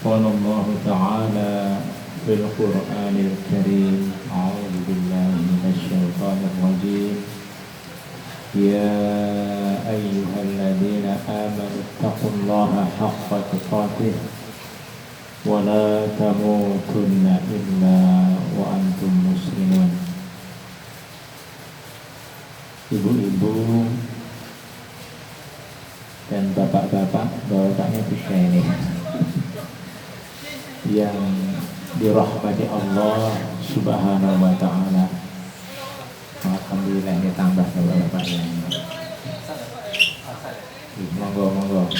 قال الله تعالى في القرآن الكريم أعوذ بالله من الشيطان الرجيم يا أيها الذين آمنوا اتقوا الله حق تقاته ولا تموتن إلا وأنتم مسلمون. Ibu-ibu dan bapak-bapak, bapaknya bisa ini yang dirahmati Allah Subhanahu wa Ta'ala. Alhamdulillah ini tambah bapak-bapaknya. Monggo.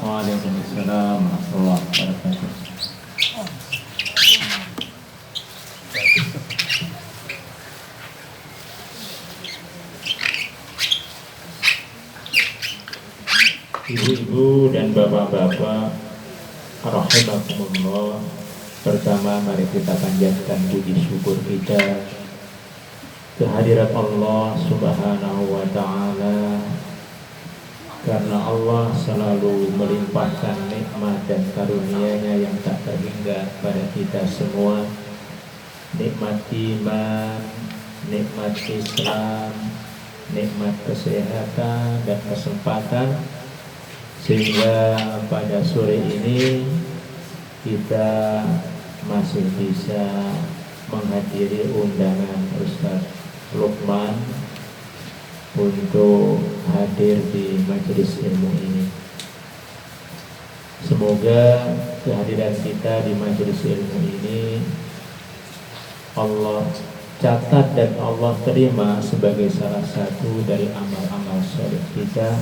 Waalaikumsalam warahmatullahi wabarakatuh. Ibu-ibu dan bapak-bapak, rahimakumullah. Pertama, mari kita panjatkan puji syukur kita kehadirat Allah Subhanahu wa Ta'ala, karena Allah selalu melimpahkan nikmat dan karunia-Nya yang tak terhingga pada kita semua. Nikmat iman, nikmat Islam, nikmat kesehatan dan kesempatan, sehingga pada sore ini kita masih bisa menghadiri undangan Ustaz Lukman untuk hadir di majelis ilmu ini. Semoga kehadiran kita di majelis ilmu ini Allah catat dan Allah terima sebagai salah satu dari amal-amal soleh kita,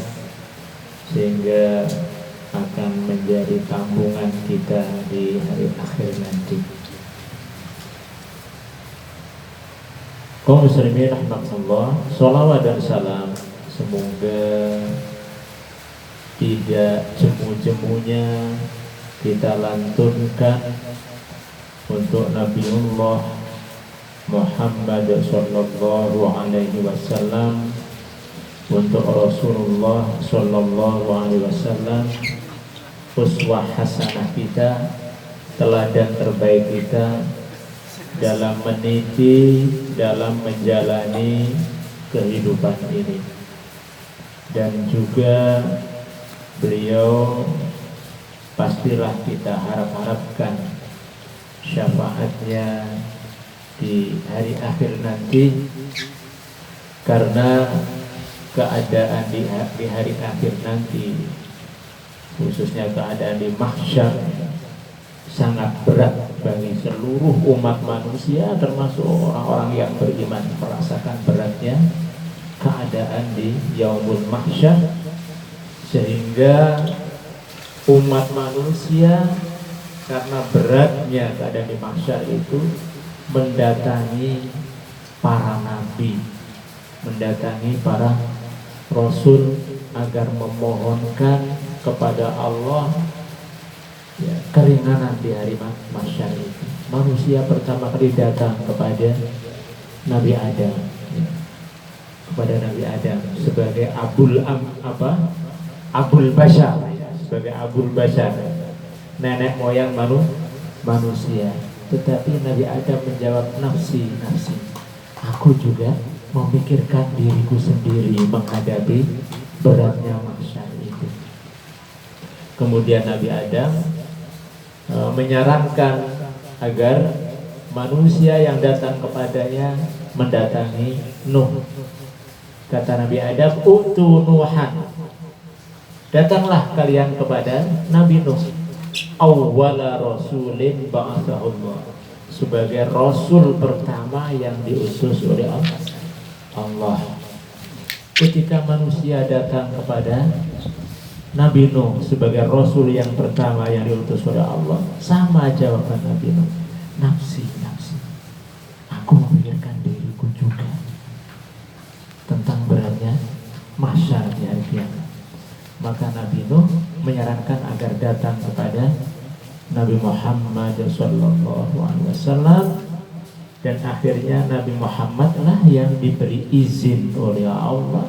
sehingga akan menjadi tanggungan kita di hari akhir nanti. Kaum muslimin rahmatullah, sholawat dan salam semoga tidak jemu-jemunya kita lantunkan untuk Nabiullah Muhammad sallallahu alaihi wasallam, untuk Rasulullah sallallahu alaihi wasallam, uswah hasanah kita, teladan terbaik kita dalam meniti, dalam menjalani kehidupan ini. Dan juga beliau pastilah kita harapkan syafaatnya di hari akhir nanti, karena keadaan di hari akhir nanti, khususnya keadaan di mahsyar, sangat berat bagi seluruh umat manusia, termasuk orang-orang yang beriman, merasakan beratnya keadaan di yaumul mahsyar, sehingga umat manusia karena beratnya keadaan di mahsyar itu mendatangi para nabi, mendatangi para rasul agar memohonkan kepada Allah keringanan di hari mahsyar itu. Manusia pertama kali datang kepada Nabi Adam, kepada Nabi Adam sebagai Abul Bashar, sebagai Abul Bashar, nenek moyang manusia. Tetapi Nabi Adam menjawab, nafsi, aku juga memikirkan diriku sendiri menghadapi beratnya mahsyar itu. Kemudian Nabi Adam menyarankan agar manusia yang datang kepadanya mendatangi Nuh. Kata Nabi Adam, utu Nuhan, datanglah kalian kepada Nabi Nuh, awwala rasulin ba'athahullah, sebagai rasul pertama yang diutus oleh Allah. Ketika manusia datang kepada Nabi Nuh sebagai rasul yang pertama yang diutus oleh Allah, sama jawaban Nabi Nuh, nafsi, aku memikirkan diriku juga tentang beratnya mahsyar di hari kiamat. Maka Nabi Nuh menyarankan agar datang kepada Nabi Muhammad sallallahu alaihi wasallam, dan akhirnya Nabi Muhammad lah yang diberi izin oleh Allah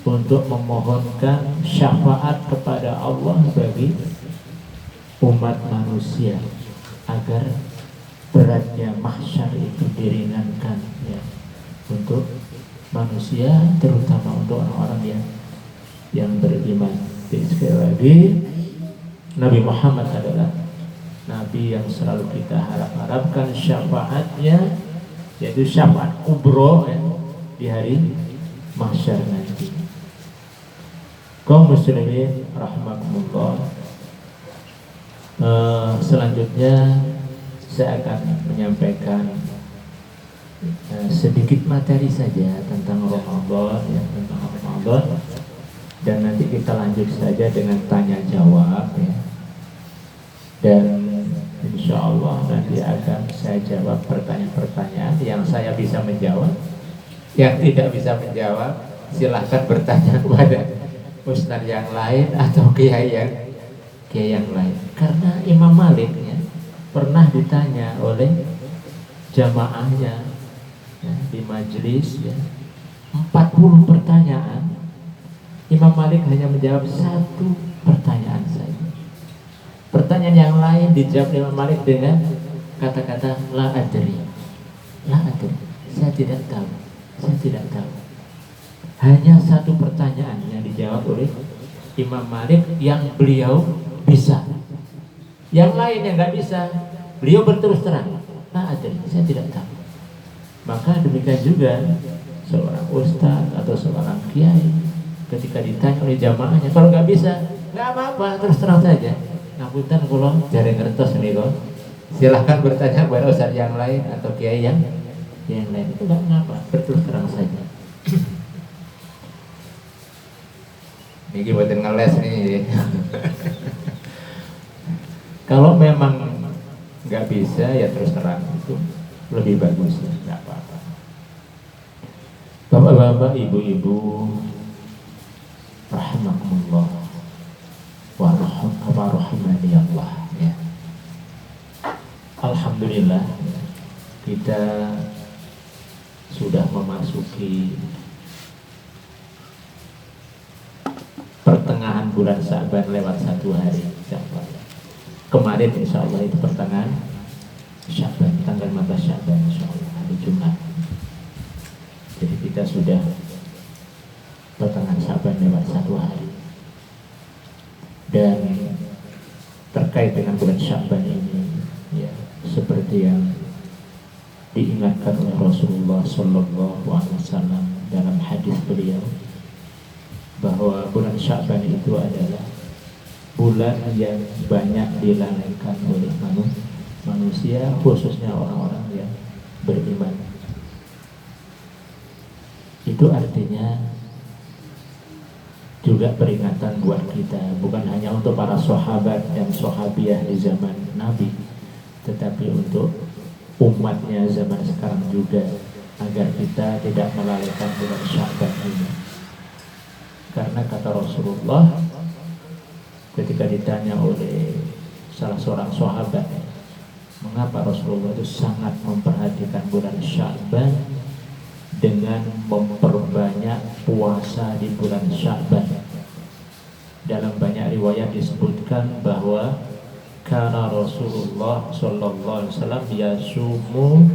untuk memohonkan syafaat kepada Allah bagi umat manusia agar beratnya mahsyar itu diringankan ya, untuk manusia, terutama untuk orang-orang yang beriman. Jadi sekali lagi, Nabi Muhammad adalah Nabi yang selalu kita harapkan syafaatnya, yaitu syafaat kubro ya, di hari mahsyar nanti. Kaum muslimin rahimakumullah, selanjutnya saya akan menyampaikan sedikit materi saja tentang Ramadan ya, tentang Ramadan, dan nanti kita lanjut saja dengan tanya jawab ya. Dan insya Allah nanti akan saya jawab pertanyaan-pertanyaan yang saya bisa menjawab. Yang tidak bisa menjawab, silahkan bertanya kepada ustaz yang lain atau kiai yang lain. Karena Imam Malik ya, pernah ditanya oleh jamaahnya ya, di majelis ya, 40 pertanyaan. Imam Malik hanya menjawab 1 pertanyaan saja. Pertanyaan yang lain dijawab Imam Malik dengan kata-kata la adri. La adri, saya tidak tahu. Saya tidak tahu. Hanya 1 pertanyaan yang dijawab oleh Imam Malik yang beliau bisa. Yang lain yang nggak bisa, beliau berterus terang, la adri, saya tidak tahu. Maka demikian juga seorang ustaz atau seorang kiai ketika ditanya oleh jamaahnya, kalau nggak bisa, nggak apa-apa, terus terang saja. Ngapunten kula jare ngertos niku. Silahkan bertanya kepada ustaz yang lain atau kiai yang lain, itu nggak ngapa, berterus terang saja. Ini buatin ngeles nih. Kalau memang nggak bisa ya terus terang, itu lebih bagus ya, nggak apa-apa. Bapak-bapak, ibu-ibu, rahimakumullah wa rahimani Allah ya. Alhamdulillah kita sudah memasuki pertengahan bulan Sya'ban lewat 1 hari insyaallah. Kemarin insyaallah itu pertengahan Sya'ban, tanggal 15 Sya'ban insyaallah, hari Jumat. Jadi kita sudah pertengahan Sya'ban lewat 1 hari. Dan terkait dengan bulan Sya'ban ini ya, seperti yang diingatkan oleh Rasulullah Sallallahu Alaihi Wasallam dalam hadis beliau, bahwa bulan Sya'ban itu adalah bulan yang banyak dilalaikan oleh manusia, khususnya orang-orang yang beriman. Itu artinya juga peringatan buat kita, bukan hanya untuk para sahabat dan sahabiah di zaman Nabi, tetapi untuk umatnya zaman sekarang juga, agar kita tidak melalaikan bulan Sya'ban ini. Karena kata Rasulullah ketika ditanya oleh salah seorang sahabat, mengapa Rasulullah itu sangat memperhatikan bulan Sya'ban dengan memperbanyak puasa di bulan Sya'ban. Dalam banyak riwayat disebutkan bahwa karena Rasulullah Sallallahu Alaihi Wasallam yasumu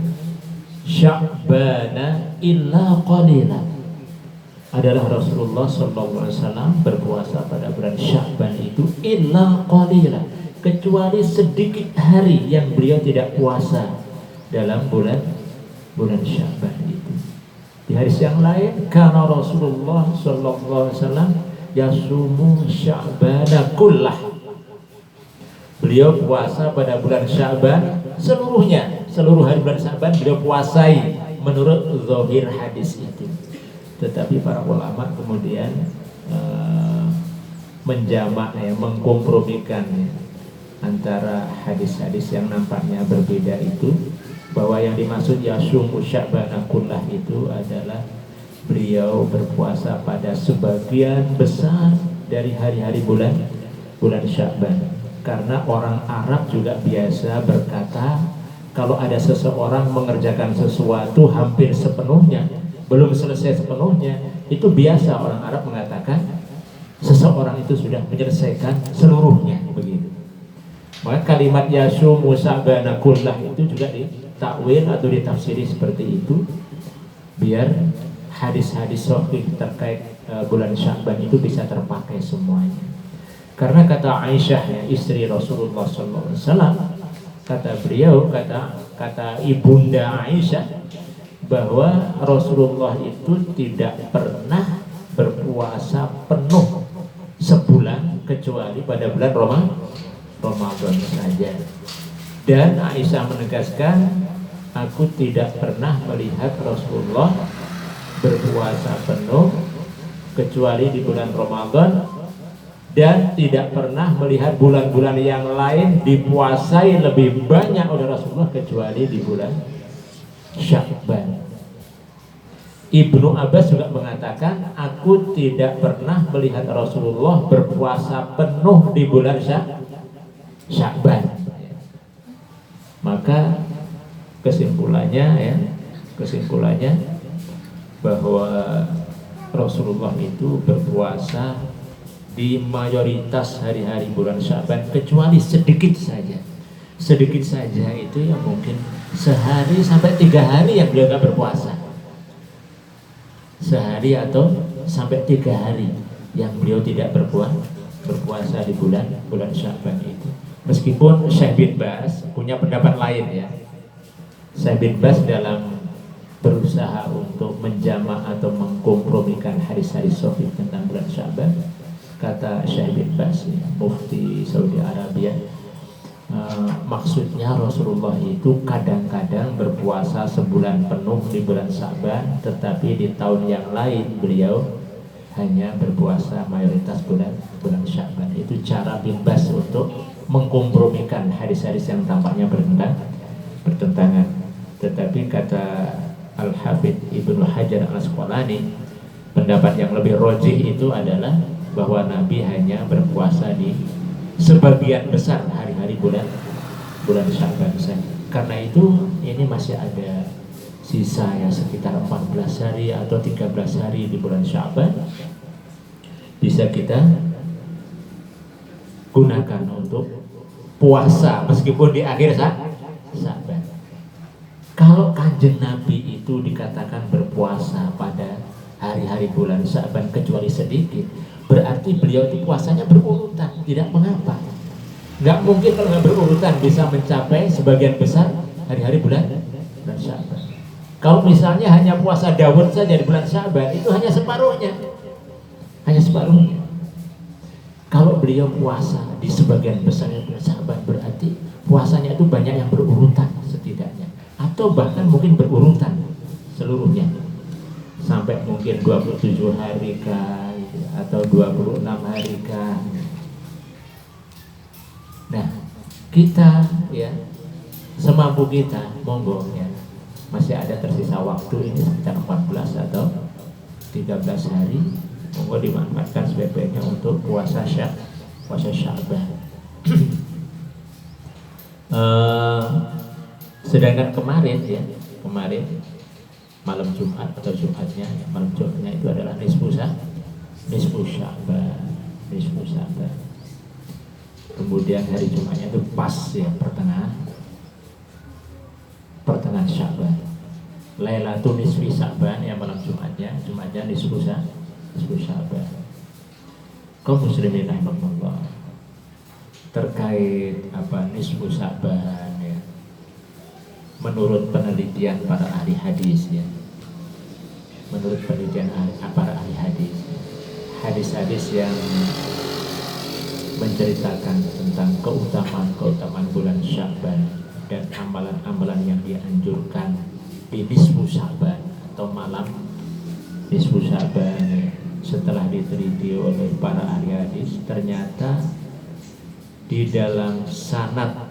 Sya'bana illa qalilan. Adalah Rasulullah Sallallahu Alaihi Wasallam berpuasa pada bulan Sya'ban itu illa qalilan, kecuali sedikit hari yang beliau tidak puasa dalam bulan Sya'ban itu. Di hadis yang lain, karena Rasulullah Sallallahu Alaihi Wasallam yasumu Sya'bana kullah. Beliau puasa pada bulan Sya'ban seluruhnya, seluruh hari bulan Sya'ban beliau puasai menurut zahir hadis itu. Tetapi para ulama kemudian menjamak ya, mengkompromikan ya, antara hadis-hadis yang nampaknya berbeda itu, bahwa yang dimaksud yasumu Sya'bana kullah itu adalah beliau berpuasa pada sebagian besar dari hari-hari bulan Sya'ban. Karena orang Arab juga biasa berkata, kalau ada seseorang mengerjakan sesuatu hampir sepenuhnya, belum selesai sepenuhnya, itu biasa orang Arab mengatakan seseorang itu sudah menyelesaikan seluruhnya, begitu. Maka kalimat yasumu sya'bana kullah itu juga ditakwil atau ditafsiri seperti itu, biar hadis-hadis sahih terkait bulan Sya'ban itu bisa terpakai semuanya. Karena kata Aisyah, ya, istri Rasulullah SAW, kata beliau, kata ibunda Aisyah, bahwa Rasulullah itu tidak pernah berpuasa penuh sebulan kecuali pada bulan Ramadan saja. Dan Aisyah menegaskan, aku tidak pernah melihat Rasulullah berpuasa penuh kecuali di bulan Ramadan, dan tidak pernah melihat bulan-bulan yang lain dipuasai lebih banyak oleh Rasulullah kecuali di bulan Sya'ban. Ibnu Abbas juga mengatakan, aku tidak pernah melihat Rasulullah berpuasa penuh di bulan Sya'ban. Maka kesimpulannya bahwa Rasulullah itu berpuasa di mayoritas hari-hari bulan Sya'ban, kecuali sedikit saja itu yang mungkin sehari sampai 3 hari yang beliau nggak berpuasa, sehari atau sampai 3 hari yang beliau tidak berpuasa di bulan Sya'ban itu. Meskipun Syekh bin Baz punya pendapat lain, ya. Syekh bin Baz dalam berusaha untuk menjama atau mengkompromikan hadis-hadis sahih tentang bulan Sya'ban, kata Syekh bin Baz, ya, mufti Saudi Arabia, maksudnya Rasulullah itu kadang-kadang berpuasa sebulan penuh di bulan Sya'ban, tetapi di tahun yang lain beliau hanya berpuasa mayoritas bulan Sya'ban. Itu cara bin Baz untuk mengkompromikan hadis-hadis yang tampaknya bertentangan. Tetapi kata Al-Hafidh Ibnu Hajar Al-Asqalani, pendapat yang lebih rajih itu adalah bahwa Nabi hanya berpuasa di sebagian besar hari-hari bulan Sya'ban saja. Karena itu ini masih ada sisa ya sekitar 14 hari atau 13 hari di bulan Sya'ban, bisa kita gunakan untuk puasa meskipun di akhir Sya'ban. Kalau Kanjeng Nabi itu dikatakan berpuasa pada hari-hari bulan Sya'ban kecuali sedikit, berarti beliau itu puasanya berurutan, tidak mengapa. Nggak mungkin kalau nggak berurutan bisa mencapai sebagian besar hari-hari bulan Sya'ban. Kalau misalnya hanya puasa Daud saja di bulan Sya'ban, itu hanya separuhnya. Kalau beliau puasa di sebagian besar bulan Sya'ban, berarti puasanya itu banyak yang berurutan setidaknya, atau bahkan mungkin berurutan seluruhnya, sampai mungkin 27 hari kah, atau 26 hari kah. Nah, kita ya semampu kita, monggo ya, masih ada tersisa waktu ini sekitar 14 atau 13 hari, monggo dimanfaatkan sebaik-baiknya untuk puasa Sya'ban. Sedangkan kemarin malam Jumat atau Jumatnya, malam Jumatnya itu adalah nisfu Sya'ban. Kemudian hari Jumatnya itu pas ya pertengahan Sya'ban. Lailatul nisfi Sya'ban ya, malam Jumatnya nisfu Sya'ban. Kaum muslimin rahimakumullah, terkait nisfu Sya'ban ya, menurut penelitian para ahli hadis ya, hadis-hadis yang menceritakan tentang keutamaan bulan Sya'ban dan amalan-amalan yang dianjurkan di nisfu Sya'ban atau malam nisfu Sya'ban, setelah diteliti oleh para ahli hadis, ternyata di dalam sanad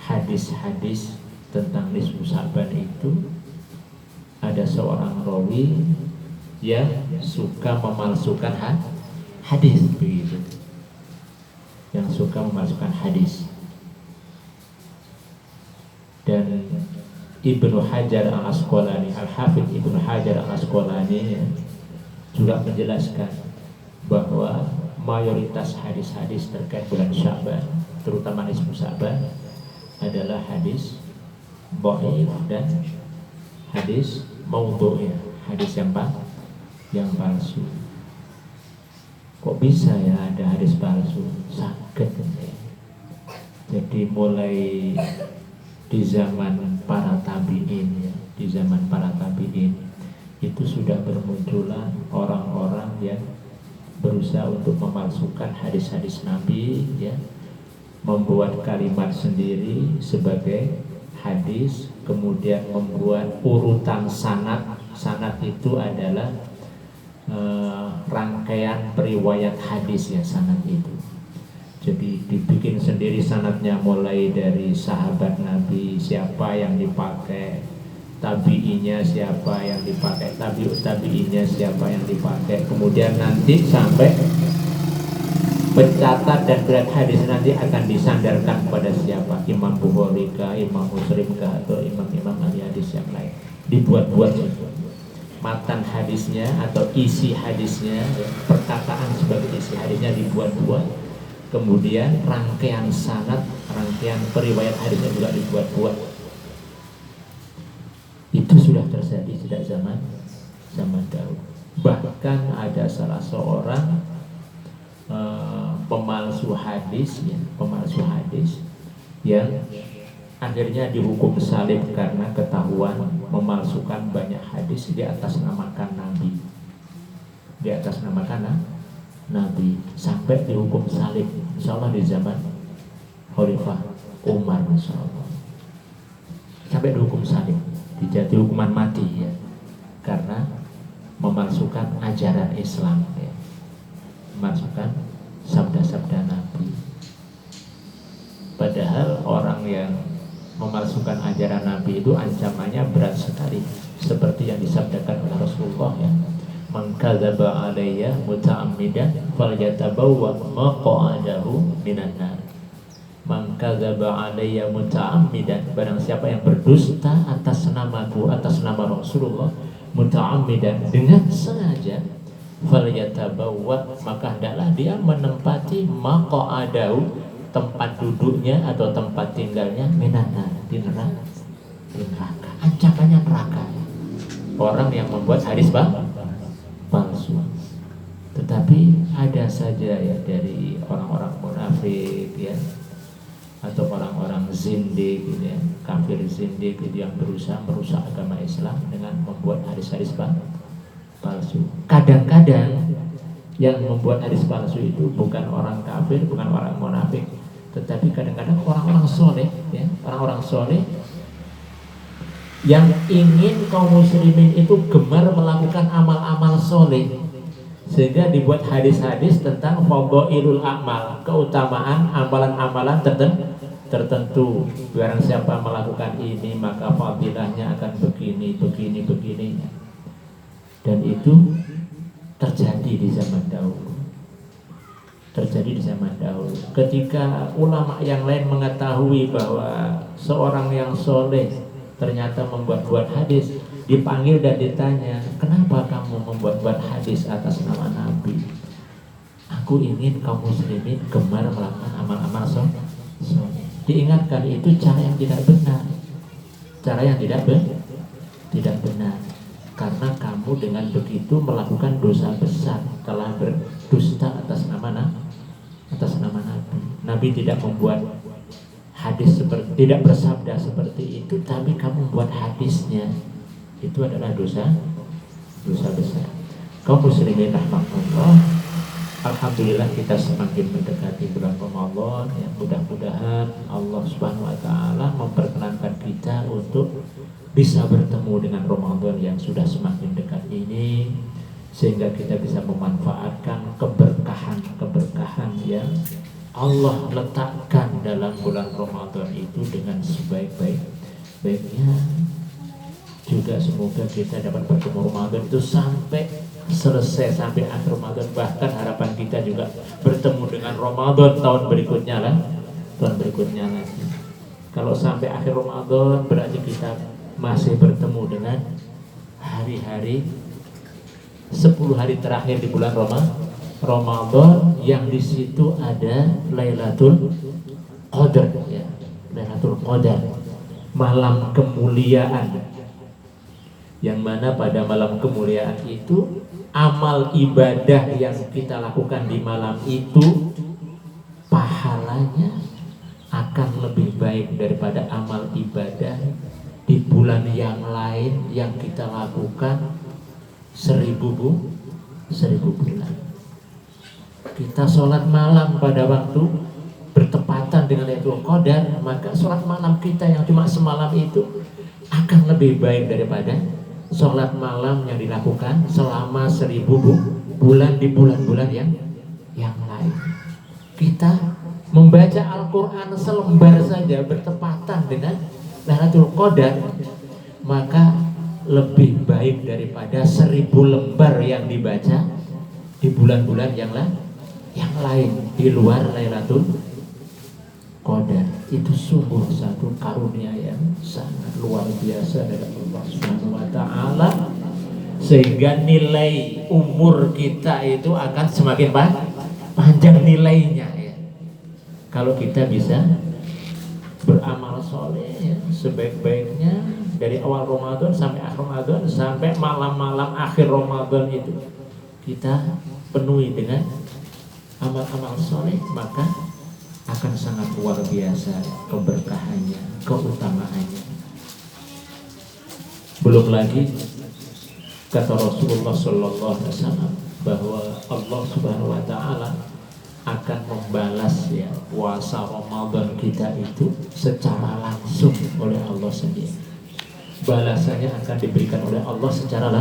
hadis-hadis tentang nisfu Sya'ban itu ada seorang rawi yang suka memalsukan hadis, begitu, yang suka memalsukan hadis. Dan Ibnu Hajar Al-Asqalani, Al-Hafidh Ibnu Hajar Al-Asqalani juga menjelaskan bahwa mayoritas hadis-hadis terkait bulan Sya'ban, terutama nisfu Sya'ban, adalah hadis dhaif dan hadis maudhu', ya, hadis yang palsu. Kok bisa ya ada hadis palsu? Sakit ya. Jadi mulai di zaman para tabi'in, ya, di zaman para tabi'in itu sudah bermunculan orang-orang yang berusaha untuk memalsukan hadis-hadis Nabi, ya, membuat kalimat sendiri sebagai hadis, kemudian membuat urutan sanad. Sanad itu adalah rangkaian periwayat hadis, ya, sanad itu. Jadi dibikin sendiri sanadnya, mulai dari sahabat Nabi siapa yang dipakai, tabi'inya siapa yang dipakai, tabi'inya siapa yang dipakai, kemudian nanti sampai pencatat dan berat hadis nanti akan disandarkan kepada siapa, Imam Bukhari kah, Imam Muslim kah, atau imam-imam ahli hadis yang lain. Dibuat-buat matan hadisnya atau isi hadisnya, perkataan sebagai isi hadisnya dibuat-buat. Kemudian rangkaian sanad, rangkaian periwayat hadisnya juga dibuat-buat. Itu sudah terjadi sejak zaman dahulu. Bahkan ada salah seorang pemalsu hadis, ya, pemalsu hadis yang akhirnya dihukum salib karena ketahuan memalsukan banyak hadis di atas namakan Nabi, di atas namakan Nabi, sampai dihukum salib, insyaallah di zaman Khalifah Umar, insyaallah, sampai dihukum salib, dijatuhi hukuman mati, ya, karena memalsukan ajaran Islam, ya, memalsukan sabda-sabda Nabi. Padahal orang yang memalsukan ajaran Nabi itu ancamannya berat sekali, seperti yang disabdakan oleh Rasulullah, ya, man kadzaba alayya muta'ammidan falyatabawwa maq'adahu minan nar. Man kadzaba alayya muta'ammidan, barang siapa yang berdusta atas namaku, atas nama Rasulullah, muta'ammidan, dengan sengaja, falyatabawwa, maka hendaklah dia menempati maq'adahu, tempat duduknya atau tempat tinggalnya, minan nar, di neraka. Ancamannya neraka. Orang yang membuat hadis palsu. Tetapi ada saja, ya, dari orang-orang munafik, ya, atau orang-orang zindik, gitu, ya, kafir zindik, gitu, yang berusaha merusak agama Islam dengan membuat hadis-hadis palsu. Kadang-kadang yang membuat hadis palsu itu bukan orang kafir, bukan orang munafik, tetapi kadang-kadang orang-orang soleh, ya, orang-orang soleh yang ingin kaum muslimin itu gemar melakukan amal-amal soleh, sehingga dibuat hadis-hadis tentang fadhailul a'mal, keutamaan amalan-amalan tertentu. Barang siapa melakukan ini maka fadilahnya akan begini. Dan itu terjadi di zaman dahulu. Ketika ulama yang lain mengetahui bahwa seorang yang soleh ternyata membuat hadis, dipanggil dan ditanya, kenapa kamu membuat hadis atas nama Nabi? Aku ingin kaum muslimin gemar melakukan amal-amal soleh. Diingatkan, itu cara yang tidak benar, tidak benar, karena kamu dengan begitu melakukan dosa besar, telah berdusta atas nama Nabi. Nabi tidak membuat hadis tidak bersabda seperti itu, tapi kamu membuat hadisnya, itu adalah dosa besar. Kaum muslimin rahmatullah, alhamdulillah kita semakin mendekati bulan Ramadan, ya, mudah-mudahan Allah Subhanahu wa taala memperkenankan kita untuk bisa bertemu dengan Ramadan yang sudah semakin dekat ini, sehingga kita bisa memanfaatkan keberkahan yang Allah letakkan dalam bulan Ramadan itu dengan sebaik-baiknya. Juga semoga kita dapat bertemu Ramadan itu sampai selesai, sampai akhir Ramadan. Bahkan harapan kita juga bertemu dengan Ramadan tahun berikutnya lagi. Kalau sampai akhir Ramadan berarti kita masih bertemu dengan hari-hari 10 hari terakhir di bulan Ramadan yang di situ ada Lailatul Qadar ya. Lailatul Qadar, malam kemuliaan, yang mana pada malam kemuliaan itu amal ibadah yang kita lakukan di malam itu pahalanya akan lebih baik daripada amal ibadah di bulan yang lain yang kita lakukan 1000 bulan. Kita sholat malam pada waktu bertepatan dengan Lailatul Qadar, maka sholat malam kita yang cuma semalam itu akan lebih baik daripada sholat malam yang dilakukan selama 1000 bulan di bulan-bulan yang lain. Kita membaca Al-Quran selembar saja bertepatan dengan Lailatul Qadar, maka lebih baik daripada 1000 lembar yang dibaca di bulan-bulan yang lain di luar Lailatul Qadar. Itu sungguh satu karunia yang sangat luar biasa dari Allah Subhanahu wa taala, sehingga nilai umur kita itu akan semakin panjang nilainya ya. Kalau kita bisa beramal soleh ya, sebaik-baiknya dari awal Ramadan sampai akhir Ramadan, sampai malam-malam akhir Ramadan itu kita penuhi dengan amal-amal soleh, maka akan sangat luar biasa keberkahannya, keutamaannya. Belum lagi kata Rasulullah Sallallahu Alaihi Wasallam bahwa Allah Subhanahu Wa Taala akan membalas ya puasa Ramadan kita itu secara langsung oleh Allah sendiri. Balasannya akan diberikan oleh Allah secara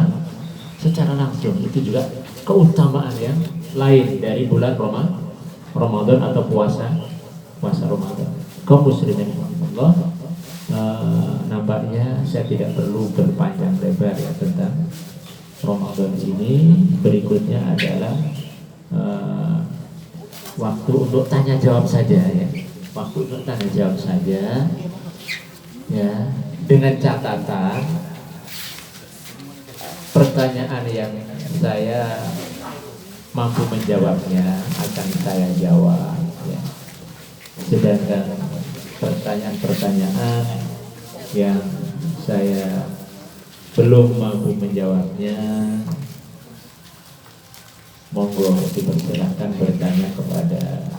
langsung. Itu juga keutamaan yang lain dari bulan Ramadan atau puasa Ramadan. Kaum muslimin Allah, nampaknya saya tidak perlu berpanjang lebar ya tentang Ramadan ini. Berikutnya adalah waktu untuk tanya jawab saja ya. Waktu untuk tanya jawab saja ya, dengan catatan pertanyaan yang saya mampu menjawabnya akan saya jawab ya. Sedangkan pertanyaan-pertanyaan yang saya belum mampu menjawabnya, monggo dipersilahkan bertanya kepada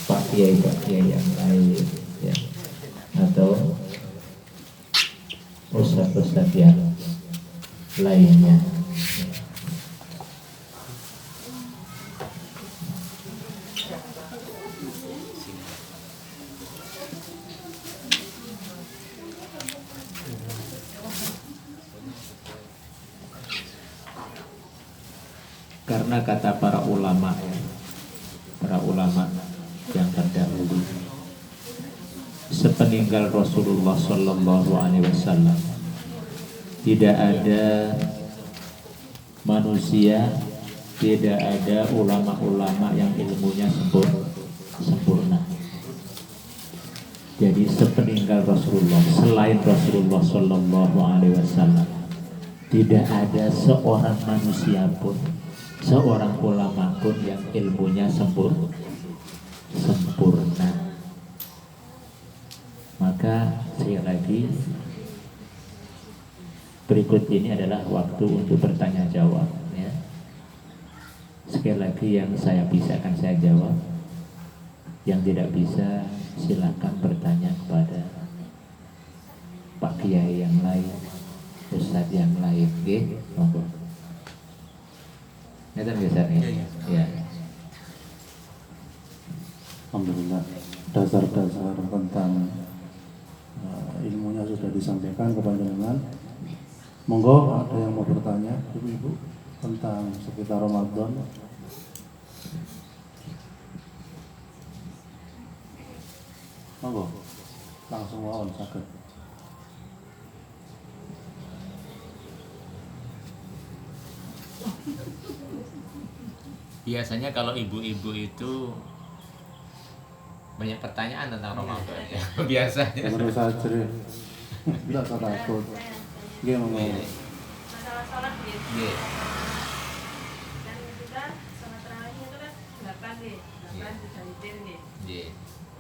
Pak Kiai yang lain ya, atau ustaz-ustaz yang lainnya. Karena kata para ulama yang terdahulu, sepeninggal Rasulullah Sallallahu Alaihi Wasallam tidak ada manusia, tidak ada ulama-ulama yang ilmunya sempurna. Jadi sepeninggal Rasulullah, selain Rasulullah Sallallahu Alaihi Wasallam, tidak ada seorang manusia pun, seorang ulama pun yang ilmunya sempurna. Maka sekali lagi, berikut ini adalah waktu untuk bertanya jawab ya. Sekali lagi, yang saya bisa akan saya jawab, yang tidak bisa silakan bertanya kepada Pak Kiai yang lain, Ustadz yang lain, nggih, monggo. Ngeten biasanya. Ya. Alhamdulillah, dasar-dasar tentang ilmunya sudah disampaikan kepada panjenengan. Monggo ada yang mau bertanya, ibu-ibu, tentang sekitar Ramadan. Monggo, langsung mawon saged. Biasanya kalau ibu-ibu itu banyak pertanyaan tentang Ramadan ya. Biasanya. Menurut saya tidak usah takut. Nggih, monggo. Masalah sholat gitu. Nggih. Dan juga sholat tarawih itu kan witir nih. Nggih.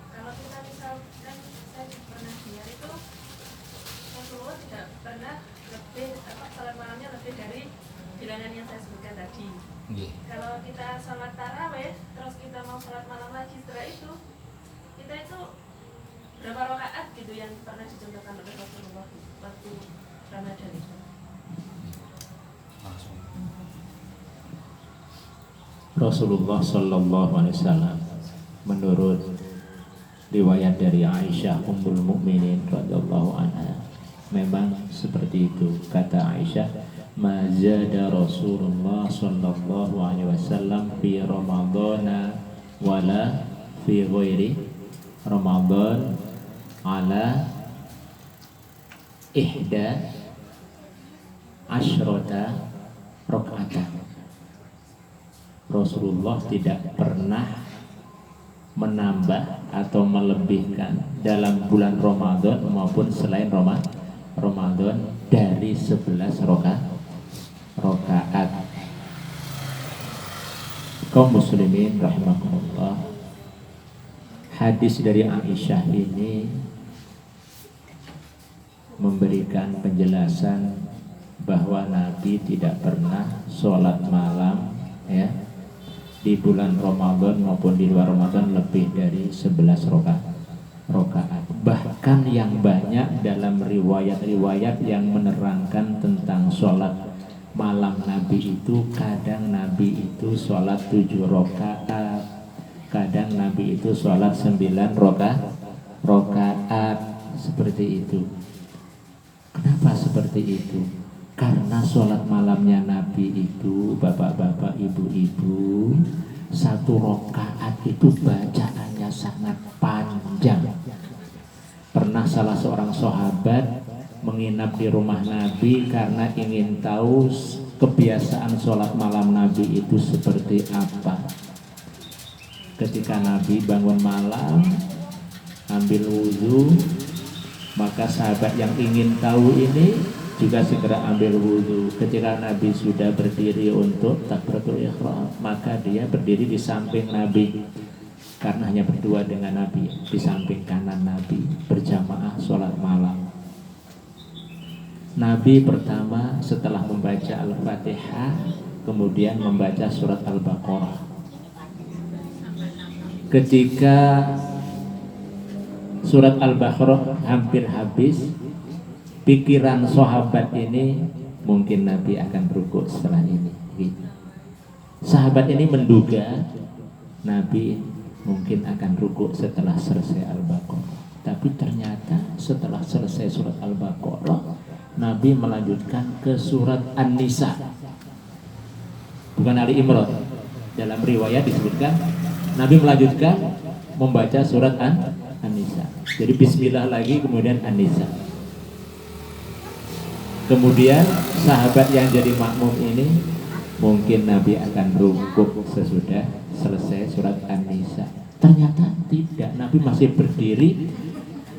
Kalau kita misalkan saya pernah dengar itu Rasulullah tidak pernah lebih salat malamnya lebih dari bilangan yang saya sebutkan tadi. Nggih. Kalau kita salat taraweh terus kita mau salat malam lagi setelah itu, kita itu berapa rakaat gitu yang pernah dicontohkan oleh Rasulullah waktu Ramadan itu? Langsung. Rasulullah Shallallahu Alaihi Wasallam menurut riwayat dari Aisyah Ummul Mukminin radhiyallahu anha memang seperti itu. Kata Aisyah, mazada Rasulullah Shallallahu Alaihi Wasallam fi Ramadana wala fi ghairi Ramadan ala ihda asyrota rakaatan. Rasulullah tidak pernah menambah atau melebihkan dalam bulan Ramadan maupun selain Ramadan dari 11 rakaat. Kaum muslimin rahimakumullah, hadis dari Aisyah ini memberikan penjelasan bahwa Nabi tidak pernah sholat malam ya di bulan Ramadan maupun di luar Ramadan lebih dari 11 rakaat. Bahkan yang banyak dalam riwayat-riwayat yang menerangkan tentang sholat malam Nabi itu, kadang Nabi itu sholat 7 rakaat, kadang Nabi itu sholat 9 rakaat, seperti itu. Kenapa seperti itu? Karena sholat malamnya Nabi itu, bapak-bapak, ibu-ibu, 1 rakaat itu bacaannya sangat panjang. Pernah salah seorang sahabat menginap di rumah Nabi karena ingin tahu kebiasaan sholat malam Nabi itu seperti apa. Ketika Nabi bangun malam, ambil wudhu, maka sahabat yang ingin tahu ini juga segera ambil wudhu. Ketika Nabi sudah berdiri untuk takbiratul ihram, maka dia berdiri di samping Nabi, karena hanya berdua dengan Nabi, di samping kanan Nabi, berjamaah sholat malam. Nabi pertama setelah membaca Al-Fatihah, kemudian membaca surat Al-Baqarah. Ketika surat Al-Baqarah hampir habis, pikiran sahabat ini mungkin Nabi akan rukuk setelah ini. Sahabat ini menduga Nabi mungkin akan rukuk setelah selesai Al-Baqarah. Tapi ternyata setelah selesai surat Al-Baqarah, Nabi melanjutkan ke surat An-Nisa, bukan Ali Imran. Dalam riwayat disebutkan Nabi melanjutkan membaca surat An-Nisa. Jadi bismillah lagi, kemudian An-Nisa. Kemudian sahabat yang jadi makmum ini mungkin Nabi akan rukuk sesudah selesai surat An-Nisa. Ternyata tidak, Nabi masih berdiri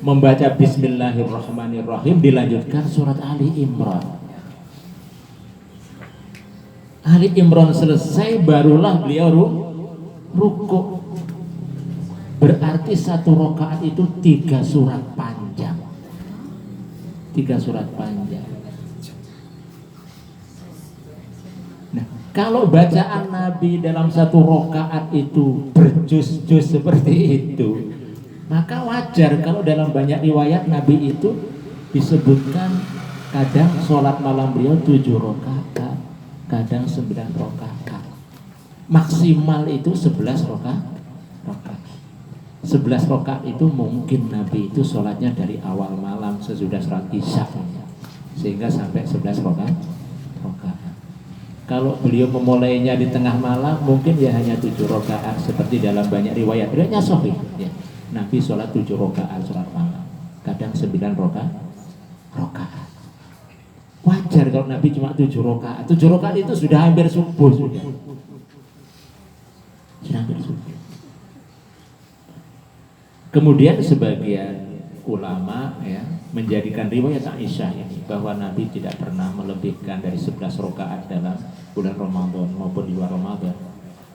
membaca Bismillahirrahmanirrahim, dilanjutkan surat Ali Imran. Ali Imran selesai, barulah beliau rukuk. Berarti 1 rakaat itu 3 surat panjang. 3 surat panjang. Nah, kalau bacaan Nabi dalam 1 rakaat itu berjus-jus seperti itu, maka wajar kalau dalam banyak riwayat Nabi itu disebutkan kadang sholat malam beliau 7 rakaat, kadang 9 rakaat. Maksimal itu 11 rakaat. 11 rakaat itu mungkin Nabi itu sholatnya dari awal malam sesudah sholat Isya, sehingga sampai 11 rakaat. Kalau beliau memulainya di tengah malam, mungkin ya hanya 7 rakaat seperti dalam banyak riwayat. Riwayatnya sahih ya. Nabi sholat 7 rakaat sholat malam, kadang 9 rakaat. Wajar kalau Nabi cuma 7 rakaat. 7 rakaat itu sudah hampir subuh sudah hampir subuh. Kemudian sebagian ulama ya menjadikan riwayat Aisyah ini bahwa Nabi tidak pernah melebihkan dari 11 rakaat dalam bulan Ramadan maupun di luar Ramadan.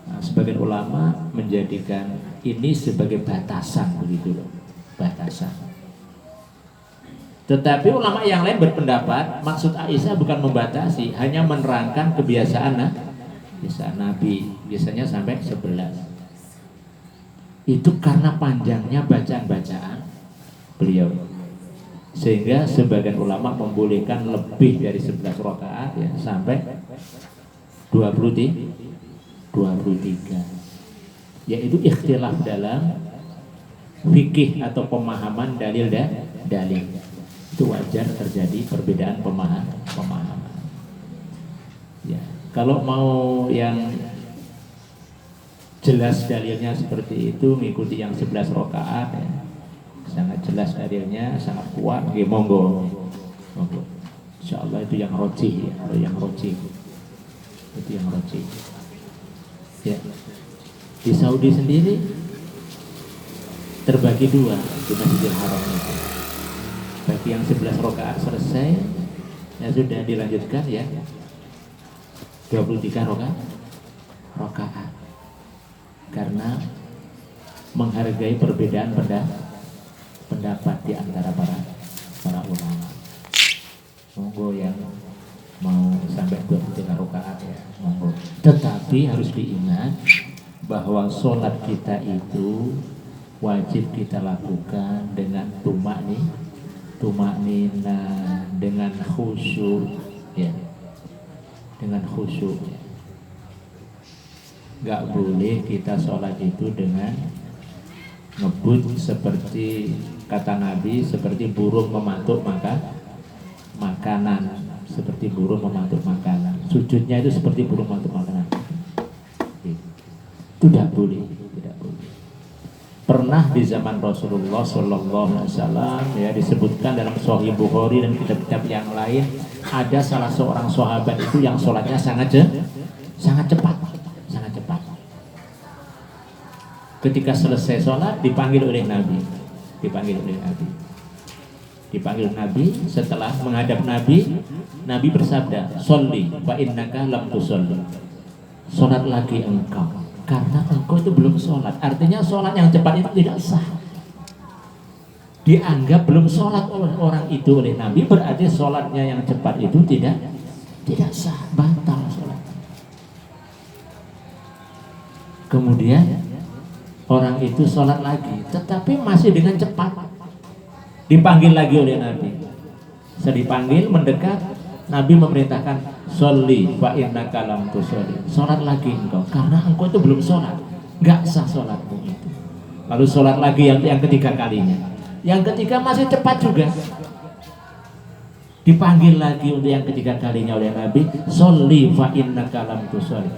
Nah, sebagian ulama menjadikan ini sebagai batasan begitu loh, batasan. Tetapi ulama yang lain berpendapat maksud Aisyah bukan membatasi, hanya menerangkan kebiasaan Nabi, biasanya sampai 11. Itu karena panjangnya bacaan-bacaan beliau, sehingga sebagian ulama membolehkan lebih dari 11 rakaat ya, sampai 23, yaitu ikhtilaf dalam fikih atau pemahaman dalil. Itu wajar terjadi perbedaan pemahaman. Ya, kalau mau yang jelas dalilnya seperti itu, mengikuti yang 11 rakaat ya, sangat jelas dalilnya, sangat kuat, ya, monggo. Insyaallah itu yang rojih ya, yang rojih. Itu yang rojih. Ya. Di Saudi sendiri terbagi dua di Masjidil Haram itu. Bagi yang 11 rakaat selesai, ya sudah dilanjutkan ya 23 rakaat. Karena menghargai perbedaan pendapat di antara para ulama. Monggo yang mau sampai 23 rakaat ya, monggo. Tetapi harus diingat bahwa sholat kita itu wajib kita lakukan dengan tumaknina, dengan khusyuk ya, dengan khusyuk ya. Gak boleh kita sholat itu dengan ngebut seperti kata Nabi, seperti burung mematuk makanan, seperti burung mematuk makanan. Sujudnya itu seperti burung mematuk makanan. Itu tidak boleh, tidak boleh. Pernah di zaman Rasulullah Sallallahu Alaihi Wasallam ya, disebutkan dalam Sahih Bukhari dan kitab-kitab yang lain, ada salah seorang sahabat itu yang sholatnya sangat cepat. Ketika selesai sholat dipanggil oleh Nabi, setelah menghadap Nabi bersabda, "Sholli fa innaka lam tusolli." Sholat lagi engkau, karena engkau itu belum sholat. Artinya sholat yang cepat itu tidak sah. Dianggap belum sholat oleh orang itu oleh Nabi, berarti sholatnya yang cepat itu tidak sah, batal sholat. Kemudian orang itu sholat lagi, tetapi masih dengan cepat. Dipanggil lagi oleh Nabi. Setelah dipanggil mendekat, Nabi memerintahkan, "Sholli fa innaka lam tusolli." Sholat lagi engkau, karena engkau itu belum sholat, nggak sah sholatmu itu. Lalu sholat lagi yang ketiga kalinya. Yang ketiga masih cepat juga. Dipanggil lagi untuk yang ketiga kalinya oleh Nabi, "Sholli fa innaka lam tusolli."